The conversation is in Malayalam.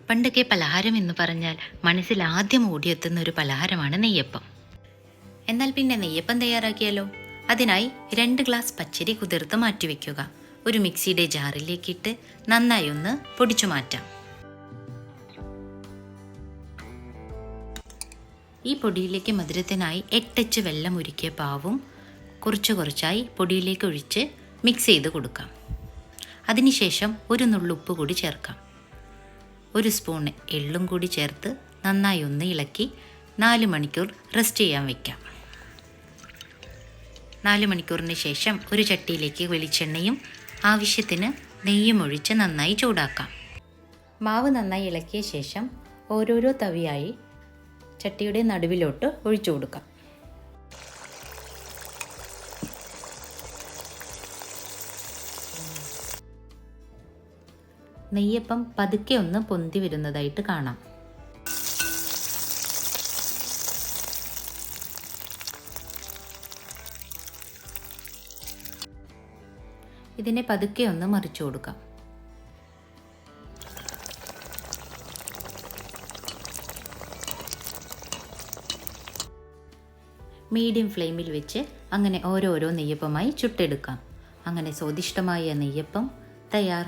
പണ്ടൊക്കെ പലഹാരം എന്ന് പറഞ്ഞാൽ മനസ്സിൽ ആദ്യം ഓടിയെത്തുന്ന ഒരു പലഹാരമാണ് നെയ്യപ്പം. എന്നാൽ പിന്നെ നെയ്യപ്പം തയ്യാറാക്കിയാലോ? അതിനായി 2 ഗ്ലാസ് പച്ചരി കുതിർത്ത് മാറ്റിവെക്കുക. ഒരു മിക്സിയുടെ ജാറിലേക്കിട്ട് നന്നായി ഒന്ന് പൊടിച്ചു മാറ്റാം. ഈ പൊടിയിലേക്ക് മധുരത്തിനായി 8 വെള്ളം ഉരുക്കിയ പാവും കുറച്ചായി പൊടിയിലേക്ക് ഒഴിച്ച് മിക്സ് ചെയ്ത് കൊടുക്കാം. അതിനുശേഷം ഒരു നുള്ളുപ്പ് കൂടി ചേർക്കാം. 1 സ്പൂൺ എള്ളും കൂടി ചേർത്ത് നന്നായി ഒന്ന് ഇളക്കി 4 മണിക്കൂർ റെസ്റ്റ് ചെയ്യാൻ വയ്ക്കാം. 4 മണിക്കൂറിന് ശേഷം ഒരു ചട്ടിയിലേക്ക് വെളിച്ചെണ്ണയും ആവശ്യത്തിന് നെയ്യും ഒഴിച്ച് നന്നായി ചൂടാക്കാം. മാവ് നന്നായി ഇളക്കിയ ശേഷം ഓരോരോ തവിയായി ചട്ടിയുടെ നടുവിലോട്ട് ഒഴിച്ചു കൊടുക്കാം. നെയ്യപ്പം പതുക്കെ ഒന്ന് പൊന്തി വരുന്നതായിട്ട് കാണാം. ഇതിനെ പതുക്കെ ഒന്ന് മറിച്ചു കൊടുക്കാം. മീഡിയം ഫ്ലെയിമിൽ വെച്ച് അങ്ങനെ ഓരോരോ നെയ്യപ്പമായി ചുട്ടെടുക്കാം. അങ്ങനെ സ്വാദിഷ്ടമായ നെയ്യപ്പം തയ്യാർ.